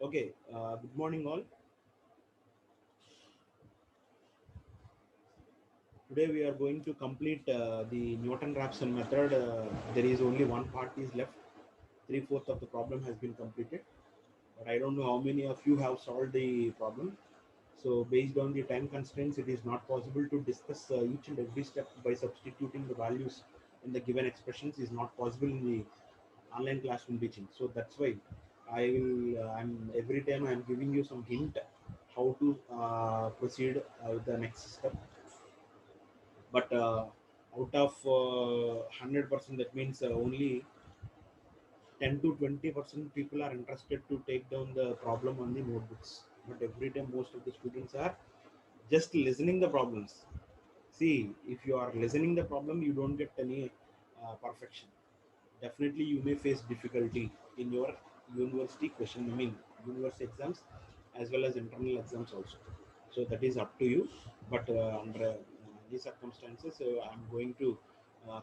Okay, good morning all. Today we are going to complete the Newton-Raphson method. There is only one part is left. Three-fourths of the problem has been completed. But I don't know how many of you have solved the problem. So based on the time constraints, it is not possible to discuss each and every step by substituting the values in the given expressions is not possible in the online classroom teaching. So that's why I'm every time I'm giving you some hint how to proceed with the next step. But out of 100%, that means only 10 to 20% people are interested to take down the problem on the notebooks. But every time most of the students are just listening the problems. See, if you are listening the problem, you don't get any perfection. Definitely you may face difficulty in your university question, I mean university exams as well as internal exams also. So that is up to you. But under these circumstances, I'm going to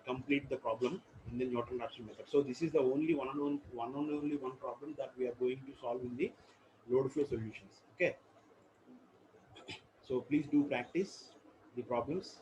complete the problem in the Newton-Raphson method. So this is the only one and only one problem that we are going to solve in the load flow solutions. Okay, so please do practice the problems.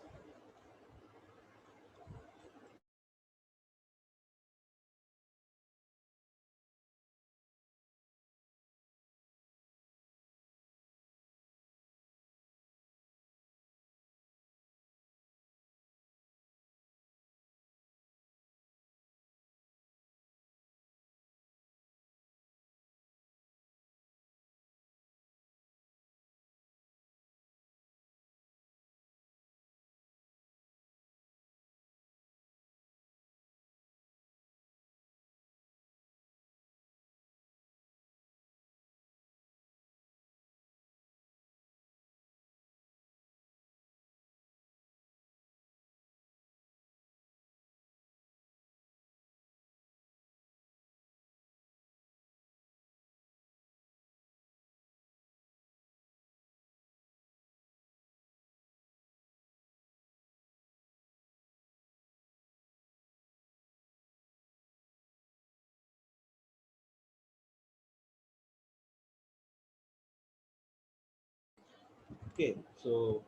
Okay, so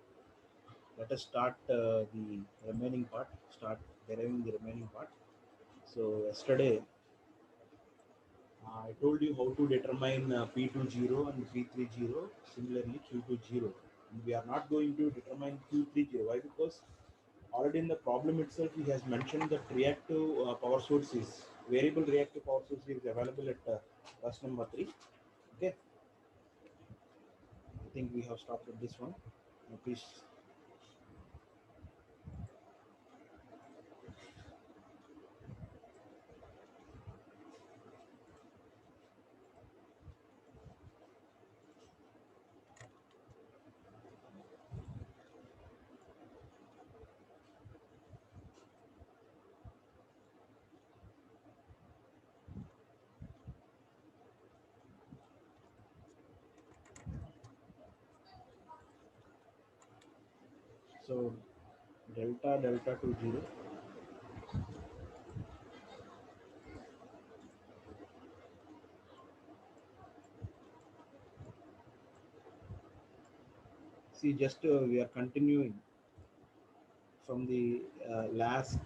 let us start the remaining part, start deriving the remaining part. So yesterday I told you how to determine P20 and P30, similarly Q20. And we are not going to determine Q30. Why? Because already in the problem itself he has mentioned that reactive power source is variable reactive power source is available at bus number 3. Okay, I think we have stopped at this one. Now please. So delta to 0. See, just we are continuing from the last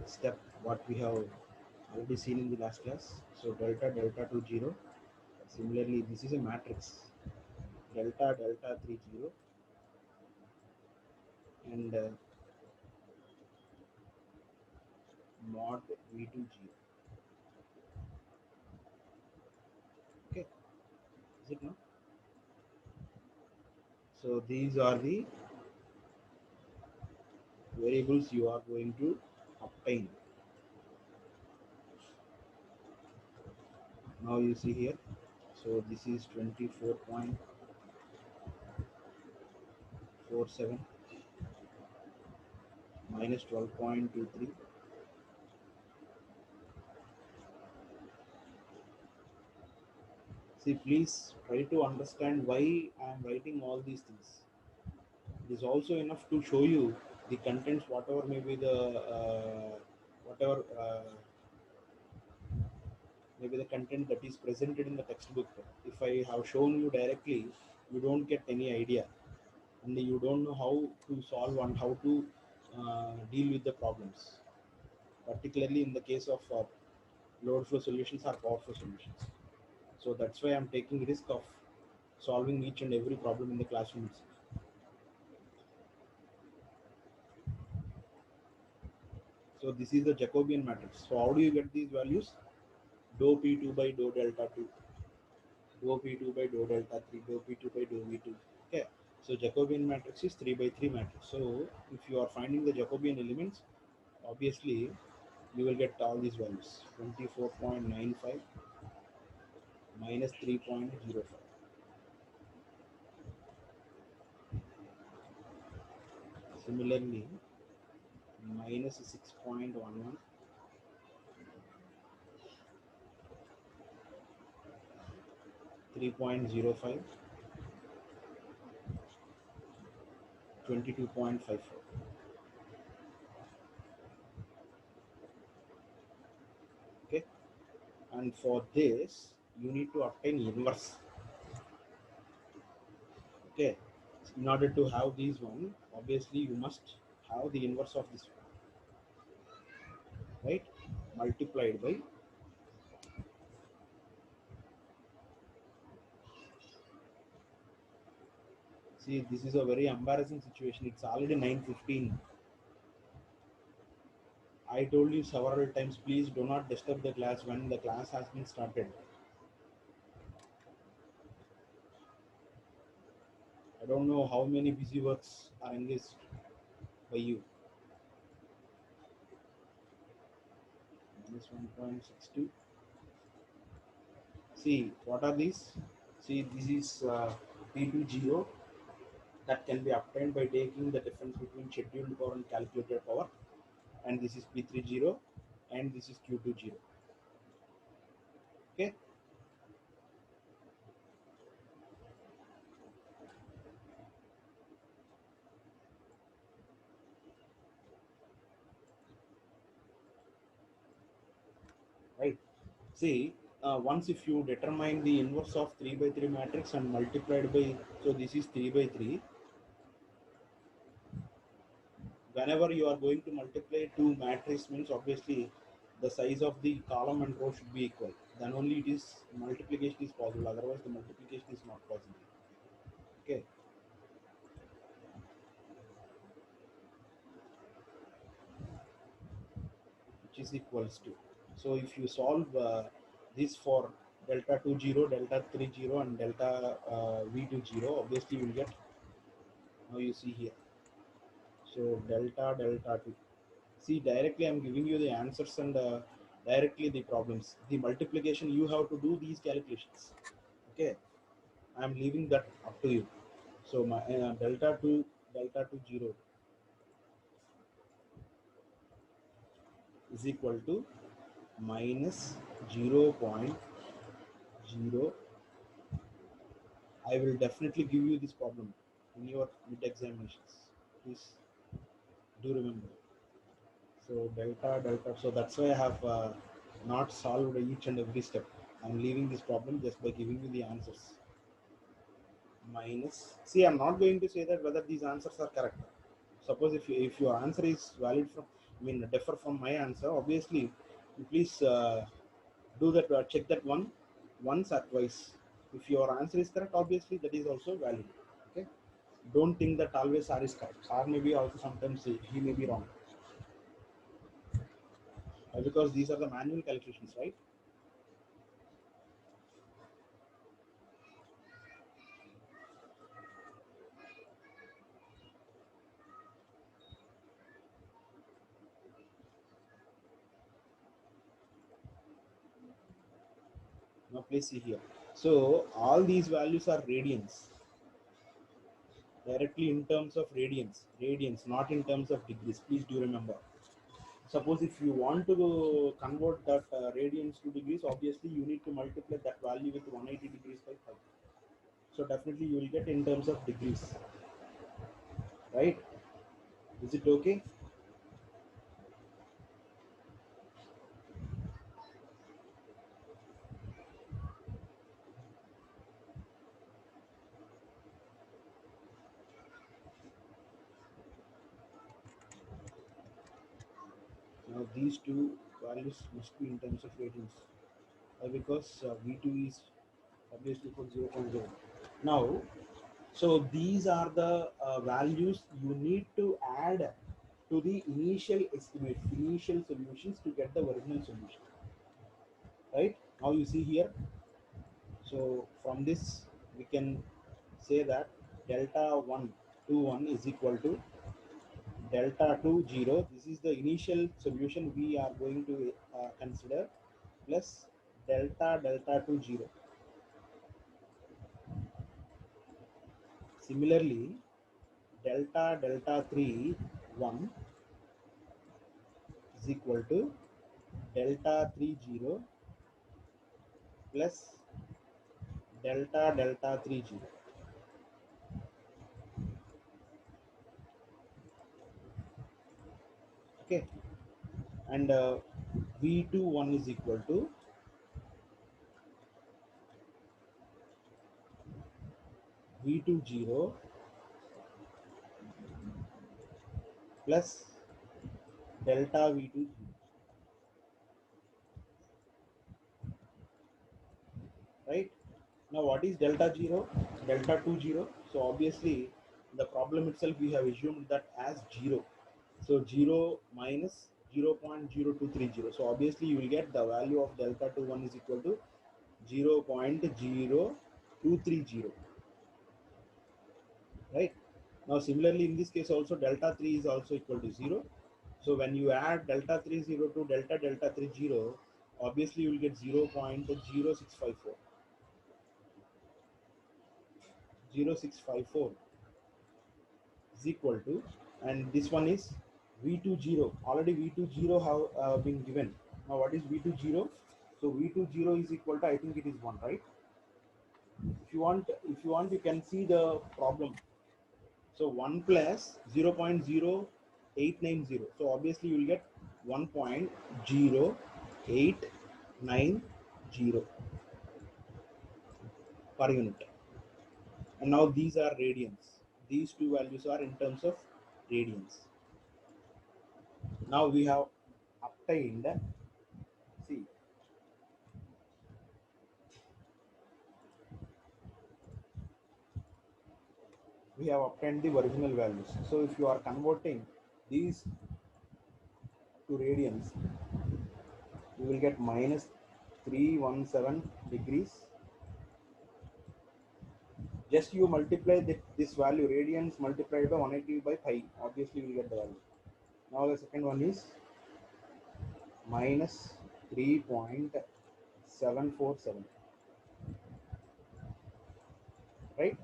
step what we have already seen in the last class. So delta to 0. Similarly, this is a matrix delta 3 0 and mod v2 0. Okay, is it now? So these are the variables you are going to obtain. Now you see here. So this is 24.47 minus 12.23. See, please try to understand why I am writing all these things. It is also enough to show you the contents, whatever may be the whatever maybe the content that is presented in the textbook. If I have shown you directly, you don't get any idea, and you don't know how to solve and how to deal with the problems, particularly in the case of load flow solutions or power flow solutions. So that's why I'm taking risk of solving each and every problem in the classroom itself. So this is the Jacobian matrix. So how do you get these values? Dou P2 by dou delta 2, dou P2 by dou delta 3, dou P2 by dou V2. Okay. So Jacobian matrix is 3 by 3 matrix. So if you are finding the Jacobian elements, obviously you will get all these values: 24.95 minus 3.05. Similarly, minus 6.11, 3.05, 22.54. Okay. And for this, you need to obtain inverse. Okay. In order to have these one, obviously you must have the inverse of this one, right? Multiplied by, see, this is a very embarrassing situation. It's already 9:15. I told you several times, please do not disturb the class when the class has been started. I don't know how many busy works are engaged by you. Minus 1.62. See, what are these? See, this is P20 that can be obtained by taking the difference between scheduled power and calculated power, and this is P30 and this is Q20. Okay. Right. See, once if you determine the inverse of 3 by 3 matrix and multiplied by, so this is 3 by 3. Whenever you are going to multiply two matrix, means obviously the size of the column and row should be equal. Then only it is multiplication is possible. Otherwise, the multiplication is not possible. Okay. Which is equals to. So if you solve this for delta 20, delta 30, and delta V20, obviously you will get, now you see here. So delta 2. See, directly I'm giving you the answers and directly the problems. The multiplication, you have to do these calculations. Okay. I'm leaving that up to you. So my delta 2, delta 20 is equal to minus 0.0. I will definitely give you this problem in your mid examinations. Please do remember. So delta. So that's why I have not solved each and every step. I'm leaving this problem just by giving you the answers. Minus. See, I'm not going to say that whether these answers are correct. Suppose if your answer is valid from, I mean, differ from my answer, obviously, you please do that. Check that one once or twice. If your answer is correct, obviously that is also valid. Okay. Don't think that always R is correct. R may be also sometimes he may be wrong. Because these are the manual calculations, right? Now please see here. So all these values are radians, directly in terms of radians, not in terms of degrees. Please do remember. Suppose if you want to convert that radians to degrees, obviously you need to multiply that value with 180 degrees by 5. So definitely you will get in terms of degrees, right? Is it okay? these two values must be in terms of radians, because V2 is obviously for 0.0. Now, so these are the values you need to add to the initial estimate, initial solutions to get the original solution. Right? Now you see here. So from this we can say that delta 1 to 1 is equal to delta 2 0. This is the initial solution we are going to consider, plus delta 2 0. Similarly, delta 3 1 is equal to delta 3 0 plus delta 3 0. Okay, and V2 1 is equal to V2 0 plus delta V2 0. Right? Now what is delta 0? Delta 2 0. So obviously the problem itself we have assumed that as 0. So 0 minus 0.0230. So obviously you will get the value of delta 2 1 is equal to 0.0230. Right? Now similarly in this case also delta 3 is also equal to 0. So when you add delta 3 0 to delta 3 0, obviously you will get 0.0654. 0654 is equal to, and this one is V20. Already V20 have been given. Now what is V20? So V20 is equal to, I think it is 1, right? If you want you can see the problem. So 1 plus 0.0890. So obviously you will get 1.0890 per unit. And now these are radians. These two values are in terms of radians. Now we have obtained, see, we have obtained the original values. So if you are converting these to radians, you will get minus 317 degrees. Just you multiply this value, radians multiplied by 180 by pi, obviously you will get the value. Now the second one is minus 3.747, right?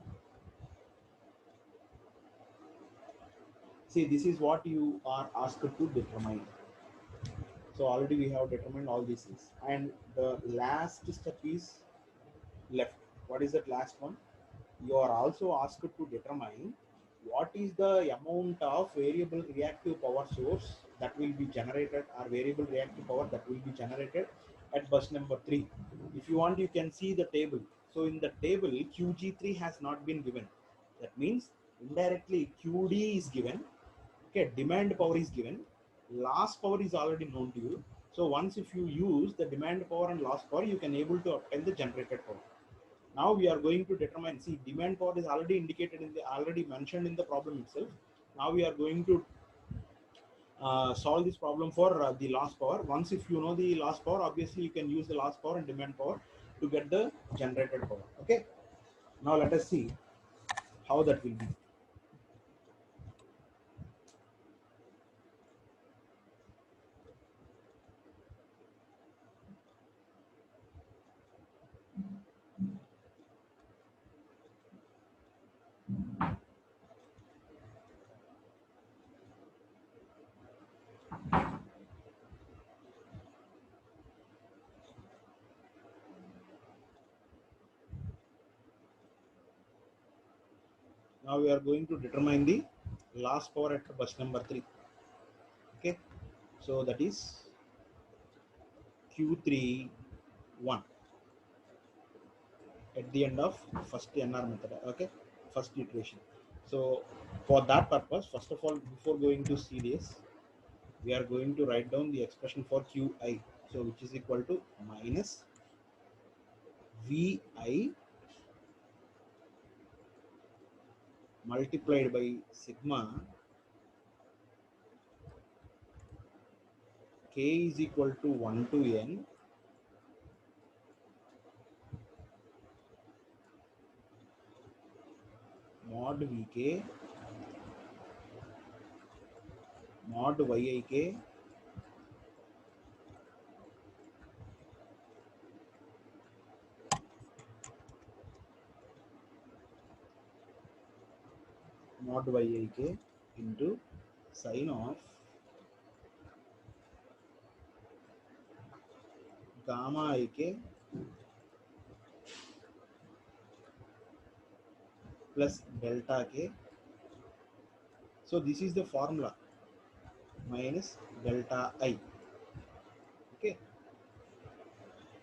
See, this is what you are asked to determine. So already we have determined all these things, and the last step is left. What is that last one? You are also asked to determine what is the amount of variable reactive power source that will be generated, or variable reactive power that will be generated at bus number 3. If you want, you can see the table. So in the table, QG3 has not been given. That means indirectly QD is given. Okay, demand power is given. Loss power is already known to you. So once if you use the demand power and loss power, you can able to obtain the generated power. Now we are going to determine, see, demand power is already indicated in the, already mentioned in the problem itself. Now we are going to solve this problem for the loss power. Once if you know the loss power, obviously you can use the loss power and demand power to get the generated power. Okay. Now let us see how that will be. Now we are going to determine the loss power at bus number 3. Okay. So that is Q31 at the end of first NR method. Okay. First iteration. So for that purpose, first of all, before going to see this, we are going to write down the expression for Qi. So which is equal to minus Vi multiplied by sigma K is equal to 1 to N mod Vk mod Yik mod Yik into sine of gamma Ik plus delta K. So this is the formula minus delta I. Okay.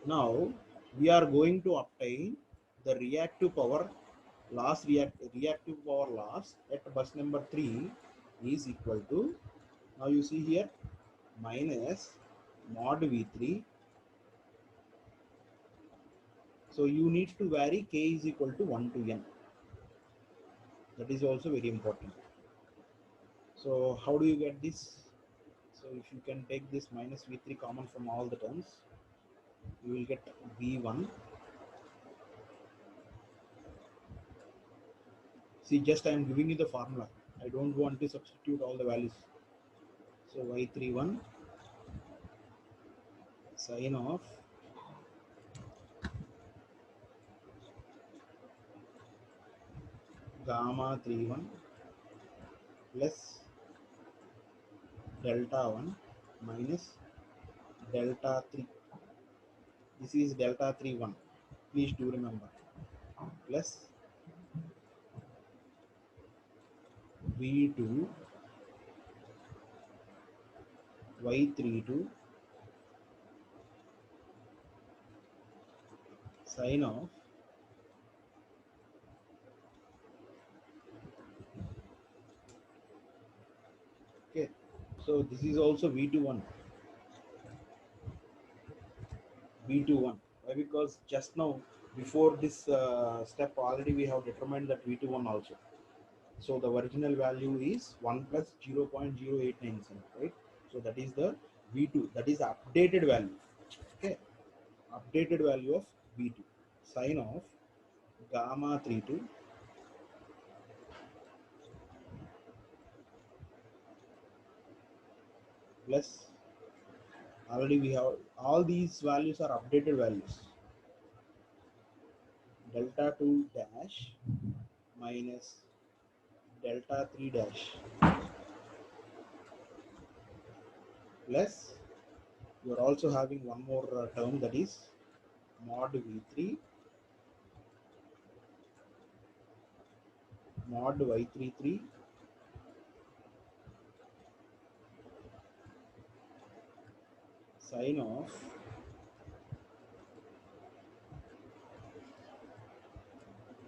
Now we are going to obtain the reactive power reactive power loss at bus number 3 is equal to, now you see here, minus mod V3. So you need to vary K is equal to 1 to N. That is also very important. So how do you get this? So if you can take this minus V3 common from all the terms, you will get V1. See, just I am giving you the formula. I don't want to substitute all the values. So Y31 sine of gamma 31 plus delta 1 minus delta 3. This is delta 31. Please do remember. Plus V2 Y32 sine of okay. So this is also V21. V21. Why? Because just now before this step already we have determined that V21 also. So the original value is 1 plus 0.0897, right? So that is the V2. That is the updated value. Okay, updated value of V2 sine of gamma 32 plus, already we have all these values are updated values, delta 2 dash minus delta 3 dash plus you are also having one more term, that is mod V3 mod Y33 sine of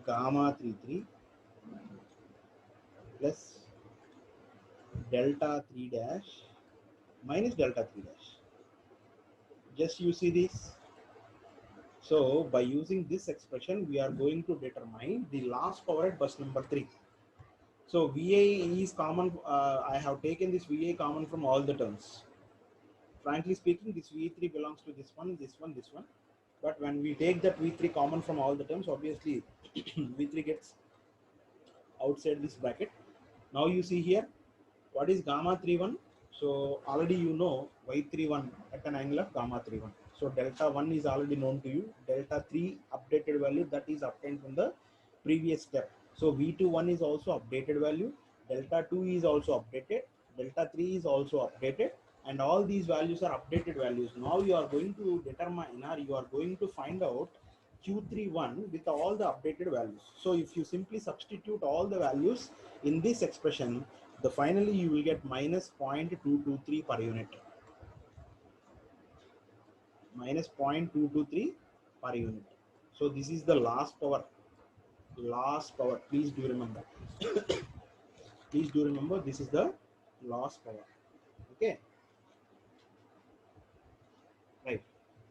gamma 33 plus delta 3 dash minus delta 3 dash. Just you see this. So by using this expression, we are going to determine the loss power at bus number 3. So VA is common. I have taken this VA common from all the terms. Frankly speaking, this V3 belongs to this one, this one, this one. But when we take that V3 common from all the terms, obviously V3 gets outside this bracket. Now you see here, what is gamma 31? So already you know Y31 at an angle of gamma 31. So delta 1 is already known to you. Delta 3 updated value, that is obtained from the previous step. So V21 is also updated value. Delta 2 is also updated. Delta 3 is also updated. And all these values are updated values. Now you are going to determine, or you are going to find out Q31 with all the updated values. So if you simply substitute all the values in this expression, the finally you will get minus 0.223 per unit. Minus 0.223 per unit. So this is the loss power. Loss power. Please do remember. Please do remember this is the loss power. Okay.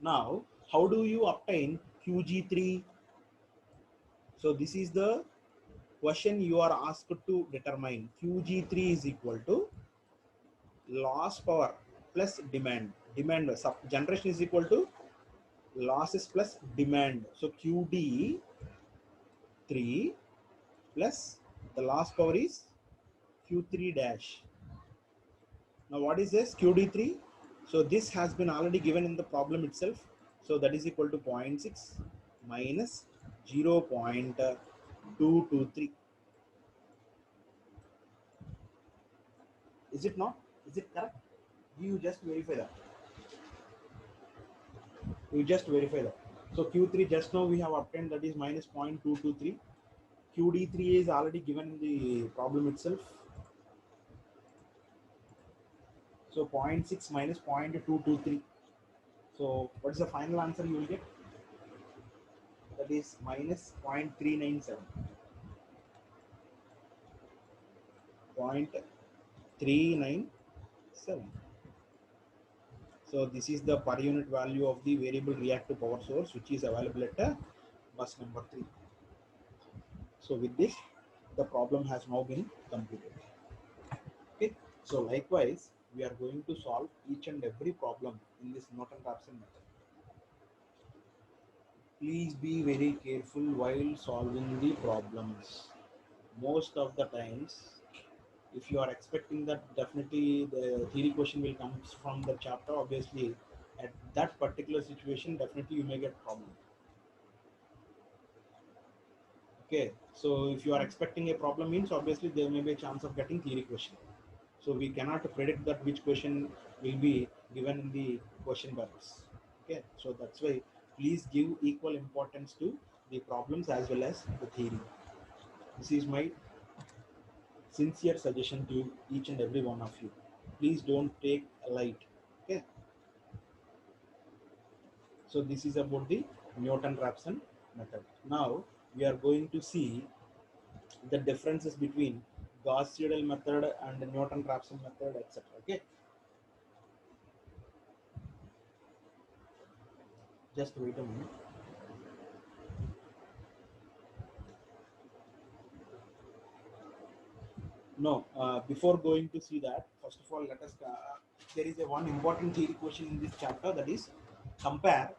Now, how do you obtain QG3? So this is the question you are asked to determine. QG3 is equal to loss power plus demand. Demand generation is equal to losses plus demand. So QD3 plus the loss power is Q3 dash. Now what is this QD3? So this has been already given in the problem itself. So that is equal to 0.6 minus 0.223. Is it not? Is it correct? You just verify that. You just verify that. So Q3 just now we have obtained, that is minus 0.223. QD3 is already given in the problem itself. So 0.6 minus 0.223. So what is the final answer you will get? That is minus 0.397. 0.397. So this is the per unit value of the variable reactive power source which is available at bus number 3. So with this, the problem has now been completed. Okay. So likewise, we are going to solve each and every problem in this Norton-Raphson method. Please be very careful while solving the problems. Most of the times, if you are expecting that definitely the theory question will come from the chapter, obviously at that particular situation definitely you may get problem. Okay, so if you are expecting a problem means obviously there may be a chance of getting theory question. So we cannot predict that which question will be given in the question banks. Okay, so that's why please give equal importance to the problems as well as the theory. This is my sincere suggestion to each and every one of you. Please don't take light. Okay, so this is about the Newton-Raphson method. Now we are going to see the differences between Gauss-Seidel method and the Newton-Raphson method, etc. Okay, just wait a minute. No, before going to see that, first of all, let us. There is a one important theory question in this chapter, that is compare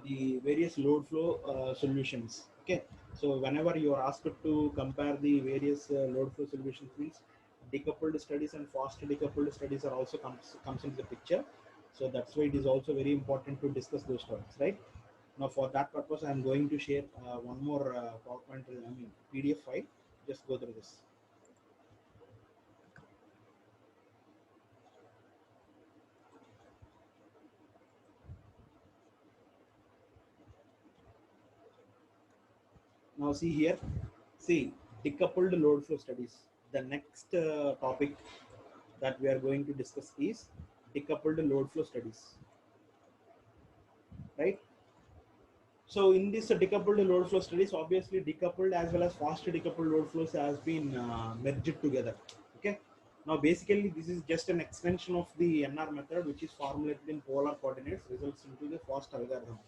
the various load flow solutions. Okay, so whenever you are asked to compare the various load flow solutions, means decoupled studies and fast decoupled studies are also comes into the picture. So that's why it is also very important to discuss those topics, right? Now, for that purpose, I am going to share one more PowerPoint, PDF file. Just go through this. Now see here, see decoupled load flow studies. The next topic that we are going to discuss is decoupled load flow studies, right? So in this decoupled load flow studies, obviously decoupled as well as fast decoupled load flows has been merged together. Okay. Now basically this is just an extension of the NR method, which is formulated in polar coordinates, results into the fast algorithm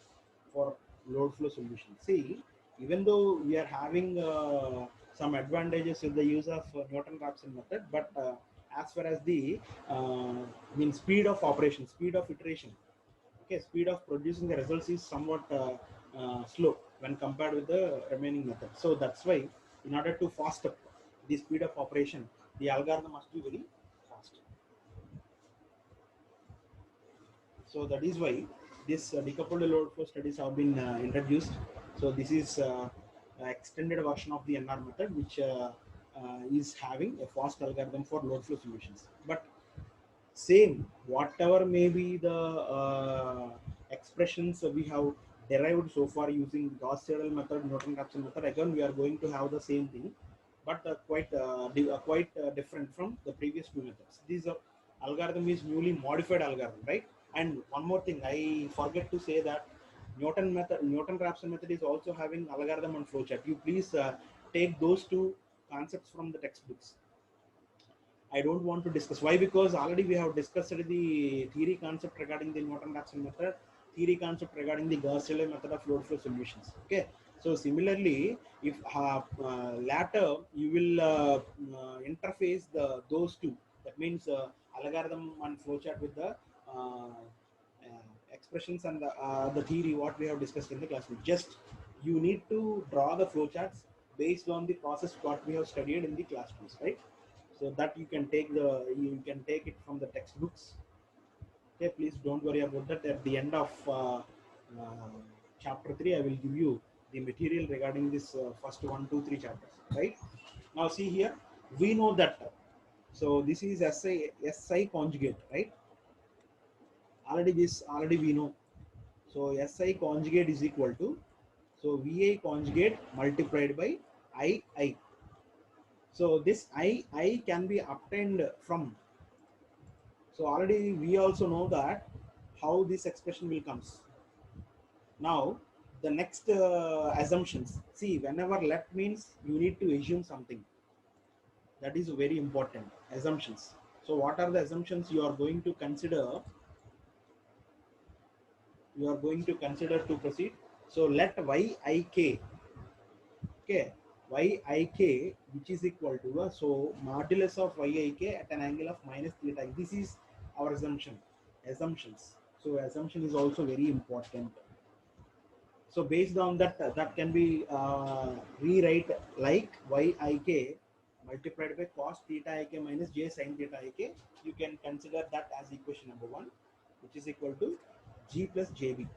for load flow solution. See, even though we are having some advantages with the use of Newton-Raphson method, but as far as the speed of operation, speed of iteration, okay, speed of producing the results is somewhat slow when compared with the remaining method. So that's why in order to fast up the speed of operation, the algorithm must be very fast. So that is why this decoupled load flow studies have been introduced. So this is an extended version of the NR method, which is having a fast algorithm for load flow solutions. But same, whatever may be the expressions we have derived so far using Gauss-Seidel method, Newton-Raphson method, again we are going to have the same thing, but quite different from the previous two methods. This algorithm is newly modified algorithm, right? And one more thing, I forget to say that Newton-Raphson method is also having algorithm and flowchart. You please take those two concepts from the textbooks. I don't want to discuss why, because already we have discussed the theory concept regarding the Newton-Raphson method. theory concept regarding the Gauss-Seidel method of load flow solutions. Okay. So similarly, if latter you will interface those two. That means algorithm and flowchart with the expressions and the theory what we have discussed in the class. Just you need to draw the flowcharts based on the process what we have studied in the classrooms, right? So that you can take it from the textbooks. Okay, please don't worry about that. At the end of chapter 3, I will give you the material regarding this first 1, 2, 3 chapters, right? Now see here, we know that. So this is SI conjugate, right? Already we know. So SI conjugate is equal to, so VI conjugate multiplied by II. So this I can be obtained from, so already we also know that how this expression will comes. Now the next assumptions. See, whenever let means you need to assume something. That is very important. Assumptions. So what are the assumptions you are going to consider? You are going to consider to proceed. So let Yik, okay, Yik which is equal to so modulus of Yik at an angle of minus theta. This is our assumption. Assumptions. So assumption is also very important. So based on that, that can be rewrite like Yik multiplied by cos theta ik minus j sin theta ik. You can consider that as equation number 1, which is equal to G plus JB.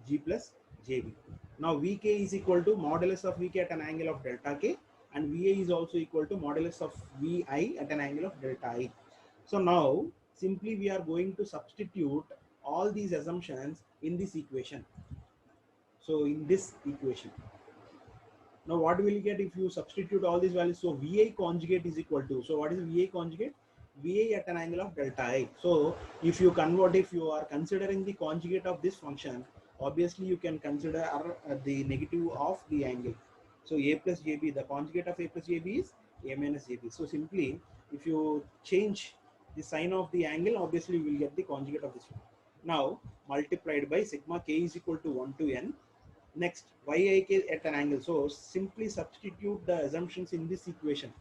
G plus JB. Now Vk is equal to modulus of Vk at an angle of delta k, and Va is also equal to modulus of Vi at an angle of delta I. So now simply we are going to substitute all these assumptions in this equation. So in this equation, now what will you get if you substitute all these values? So VI conjugate is equal to, so what is VI conjugate? VI at an angle of delta I. So if you convert, if you are considering the conjugate of this function, obviously you can consider the negative of the angle. So A plus JB, the conjugate of A plus JB is A minus JB. So simply if you change the sign of the angle, obviously you will get the conjugate of this one. Now multiplied by sigma k is equal to 1 to n. Next, Yik at an angle. So simply substitute the assumptions in this equation.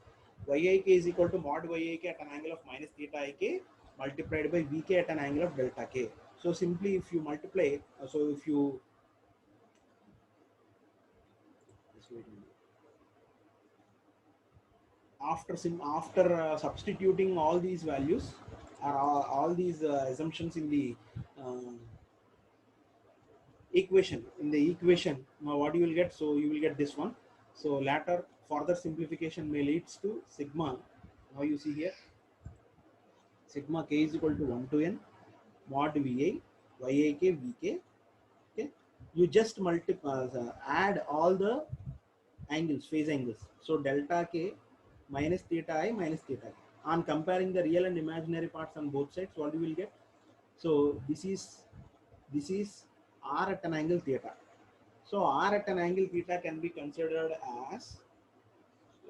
Yik is equal to mod Yik at an angle of minus theta ik multiplied by Vk at an angle of delta k. So simply if you multiply, so if you after substituting all these values or all these assumptions in the equation, now what you will get? So you will get this one. So later further simplification may leads to sigma. Now you see here, sigma k is equal to 1 to n mod VA Yik Vk. Okay, you just multiply, add all the angles, phase angles. So delta k minus theta I minus theta k. On comparing the real and imaginary parts on both sides, what you will get? So this is r at an angle theta. So r at an angle theta can be considered as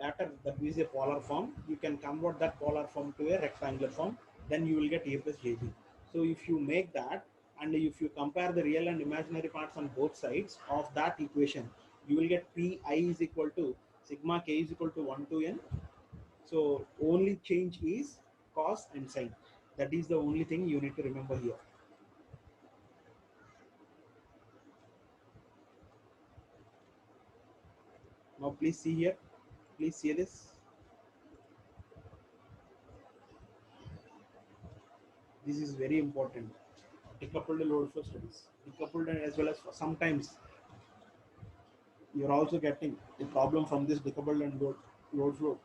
latter, that is a polar form. You can convert that polar form to a rectangular form, then you will get A plus JB. So if you make that, and if you compare the real and imaginary parts on both sides of that equation, you will get Pi is equal to sigma k is equal to 1 to n. So only change is cos and sin. That is the only thing you need to remember here. Now please see here, please see this. This is very important. Decoupled load flow studies. Decoupled, and as well as sometimes you're also getting the problem from this decoupled and load flow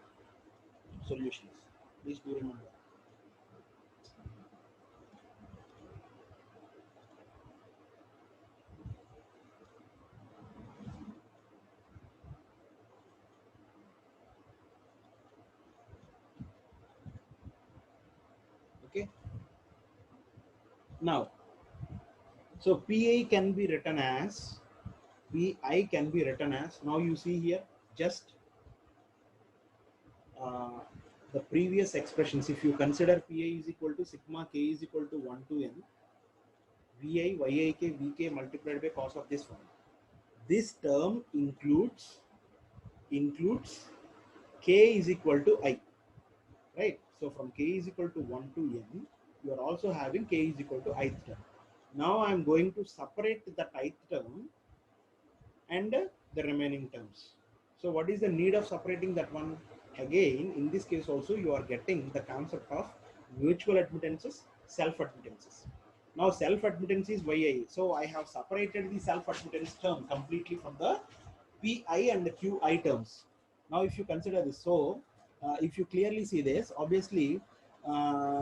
solutions. Please do remember. Okay. Now, so PI can be written as now you see here just the previous expressions. If you consider PI is equal to sigma k is equal to 1 to n, Vi, Yik, Vk multiplied by cos of this one. This term includes k is equal to I, right? So from k is equal to 1 to n, you are also having k is equal to ith term. Now I am going to separate the ith term and the remaining terms. So what is the need of separating that one? Again, in this case also you are getting the concept of mutual admittances, self-admittances. Now self-admittance is Yi. So I have separated the self-admittance term completely from the Pi and the Qi terms. Now if you consider this, so if you clearly see this, obviously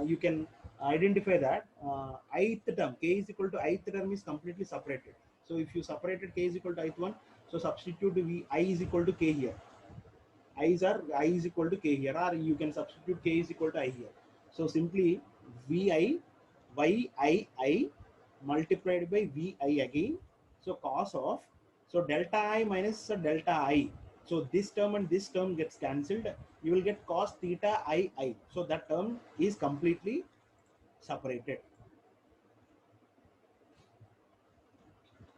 you can identify that ith term, k is equal to ith term is completely separated. So if you separated k is equal to ith one, so substitute v I is equal to k here. I is equal to k here, or you can substitute k is equal to I here. So simply vi yi multiplied by vi again. So cos of, so delta I minus delta I. So this term and this term gets cancelled. You will get cos theta I. So that term is completely separated.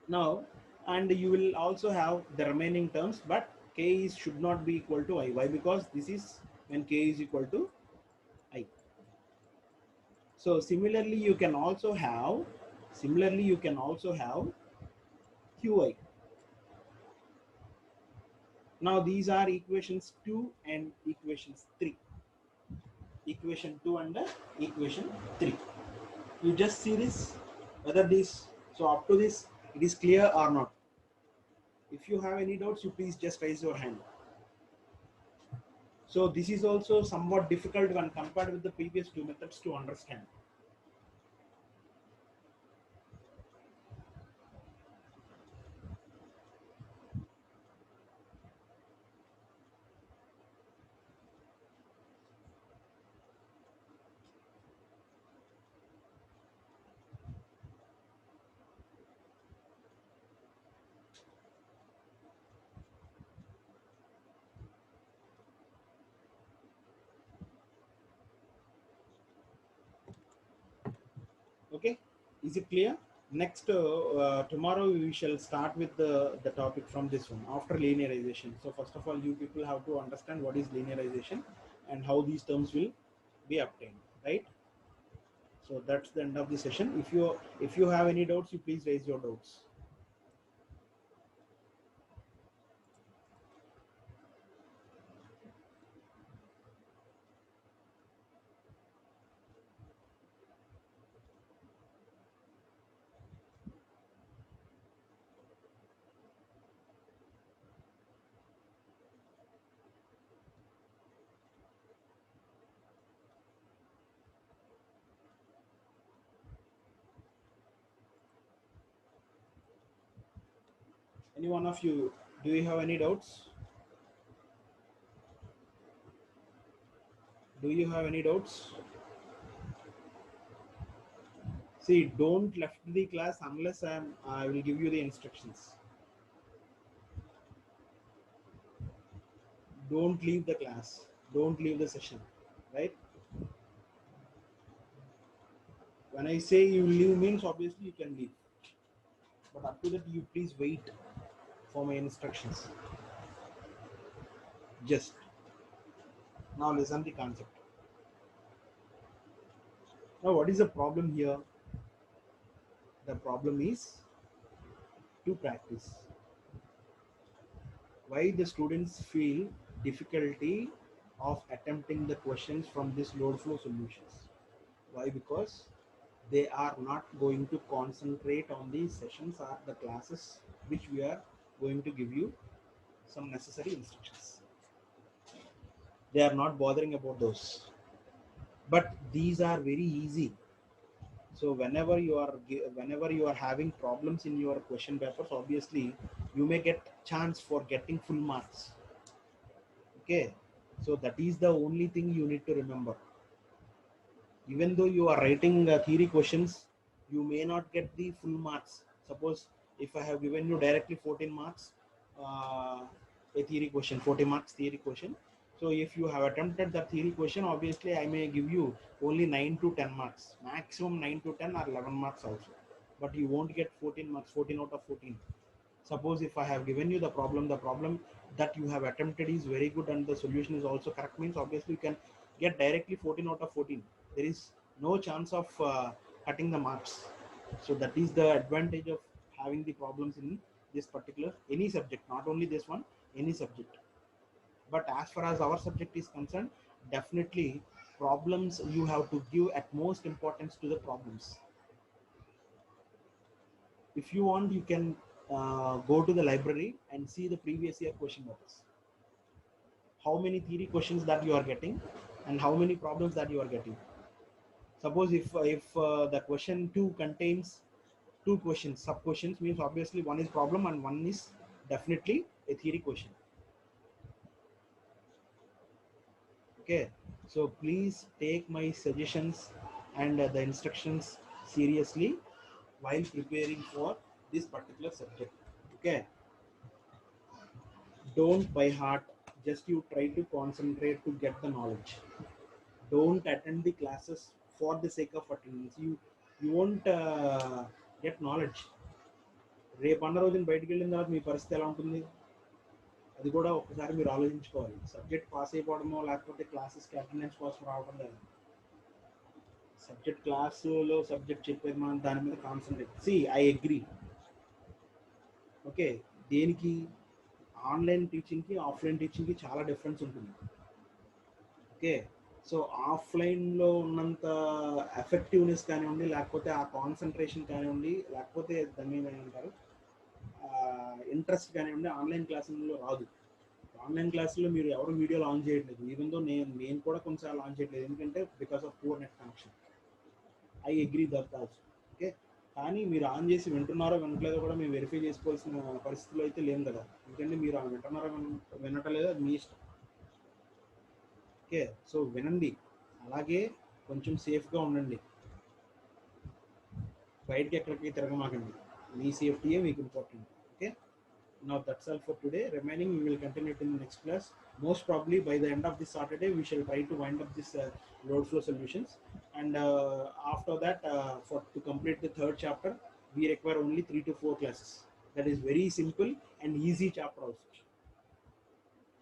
Now, and you will also have the remaining terms, but k is should not be equal to I. Why? Because this is when k is equal to I. So similarly you can also have Qi. Now these are equations 2 and equations 3. Equation 2 and equation 3. You just see this, whether this, so up to this, it is clear or not. If you have any doubts, you please just raise your hand. So this is also somewhat difficult when compared with the previous two methods to understand. Okay, is it clear? Next, tomorrow we shall start with the topic from this one after linearization. So first of all, you people have to understand what is linearization and how these terms will be obtained, right? So that's the end of the session. If you have any doubts, you please raise your doubts. Any one of you, do you have any doubts? Do you have any doubts? See, don't left the class unless I will give you the instructions. Don't leave the class. Don't leave the session, right? When I say you leave means obviously you can leave. But up to that, you please wait for my instructions. Just now listen the concept. Now, what is the problem here? The problem is to practice. Why the students feel difficulty of attempting the questions from this load flow solutions? Why? Because they are not going to concentrate on the sessions or the classes which we are going to give you some necessary instructions. They are not bothering about those, but these are very easy. So whenever you are having problems in your question papers, obviously you may get chance for getting full marks. Okay, so that is the only thing you need to remember. Even though you are writing theory questions, you may not get the full marks. Suppose if I have given you directly 14 marks, a theory question, 40 marks theory question. So if you have attempted the theory question, obviously I may give you only 9 to 10 marks, maximum 9 to 10 or 11 marks also. but you won't get 14 marks, 14 out of 14. Suppose if I have given you the problem that you have attempted is very good and the solution is also correct, means obviously you can get directly 14 out of 14. There is no chance of cutting the marks. So that is the advantage of having the problems in this particular any subject, not only this one, any subject. But as far as our subject is concerned, definitely problems you have to give at most importance to the problems. If you want, you can go to the library and see the previous year question papers, how many theory questions that you are getting and how many problems that you are getting. Suppose if the question 2 contains two questions, sub questions, means obviously one is problem and one is definitely a theory question. Okay, so please take my suggestions and the instructions seriously while preparing for this particular subject. Okay, don't by heart, just you try to concentrate to get the knowledge. Don't attend the classes for the sake of attendance. You won't get knowledge. రేపు అన్న రోజున బయటికి వెళ్ళిన తర్వాత మీ పరిస్థితి ఎలా ఉంటుంది అది కూడా ఒకసారి మీరు ఆలోచించుకోవాలి. సబ్జెక్ట్ పాస్ అయిపోవడమో లేకపోతే క్లాసెస్కి అటెండెన్స్ కోసం రావడం లేదు. సబ్జెక్ట్ క్లాసులో సబ్జెక్ట్ చెప్పేది మనం దాని మీద concentrate. See I agree. Okay, దేనికి ఆన్లైన్ టీచింగ్కి ఆఫ్లైన్ టీచింగ్కి చాలా డిఫరెన్స్ ఉంటుంది. ఓకే, సో ఆఫ్లైన్లో ఉన్నంత ఎఫెక్టివ్నెస్ కానివ్వండి, లేకపోతే ఆ కాన్సన్ట్రేషన్ కానివ్వండి, లేకపోతే దాని మీద ఏమంటారు ఇంట్రెస్ట్ కానివ్వండి, ఆన్లైన్ క్లాసుల్లో రాదు. ఆన్లైన్ క్లాసులో మీరు ఎవరు వీడియో లాంచ్ చేయట్లేదు. ఈవెన్ దో నేను కూడా కొన్నిసార్లు లాంచ్ చేయట్లేదు, ఎందుకంటే because of poor net connection. I agree that also. Okay, కానీ మీరు ఆన్ చేసి వింటున్నారో వినట్లేదో కూడా మేము వెరిఫై చేసుకోవాల్సిన పరిస్థితుల్లో అయితే లేము కదా, ఎందుకంటే మీరు వింటున్నారో వినటం లేదో అది మీ ఇష్టం. ఓకే, సో వినండి, అలాగే కొంచెం సేఫ్గా ఉండండి, బయటకి ఎక్కడికి తిరగమాకండి, మీ సేఫ్టీయే మీకు important. Okay, now that's all for today. Remaining we will continue it in the next class. Most probably by the end of this Saturday we shall try to wind up this load flow solutions, and after that to complete the third chapter we require only 3 to 4 classes. That is very simple and easy chapter also.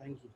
Thank you.